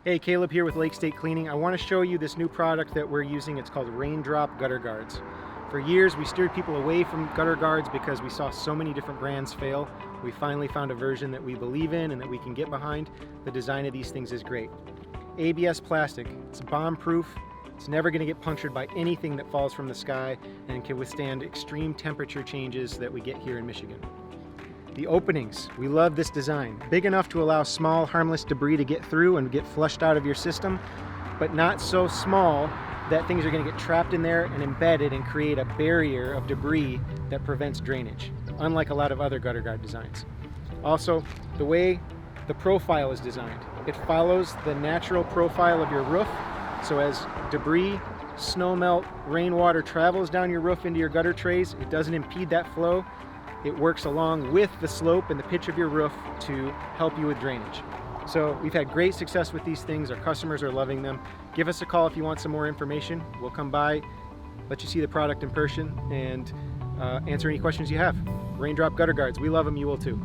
Hey, Caleb here with Lake State Cleaning. I want to show you this new product that we're using. It's called Raindrop gutter guards. For years we steered people away from gutter guards because we saw so many different brands fail. We finally found a version that we believe in and that we can get behind. The design of these things is great. ABS plastic, it's bomb proof. It's never going to get punctured by anything that falls from the sky and can withstand extreme temperature changes that we get here in Michigan. The openings, we love this design. Big enough to allow small, harmless debris to get through and get flushed out of your system, but not so small that things are going to get trapped in there and embedded and create a barrier of debris that prevents drainage, unlike a lot of other gutter guard designs. Also, the way the profile is designed, it follows the natural profile of your roof, so as debris, snow melt, rainwater travels down your roof into your gutter trays, it doesn't impede that flow. It works along with the slope and the pitch of your roof to help you with drainage. So we've had great success with these things. Our customers are loving them. Give us a call if you want some more information. We'll come by, let you see the product in person, and answer any questions you have. Raindrop gutter guards, we love them, you will too.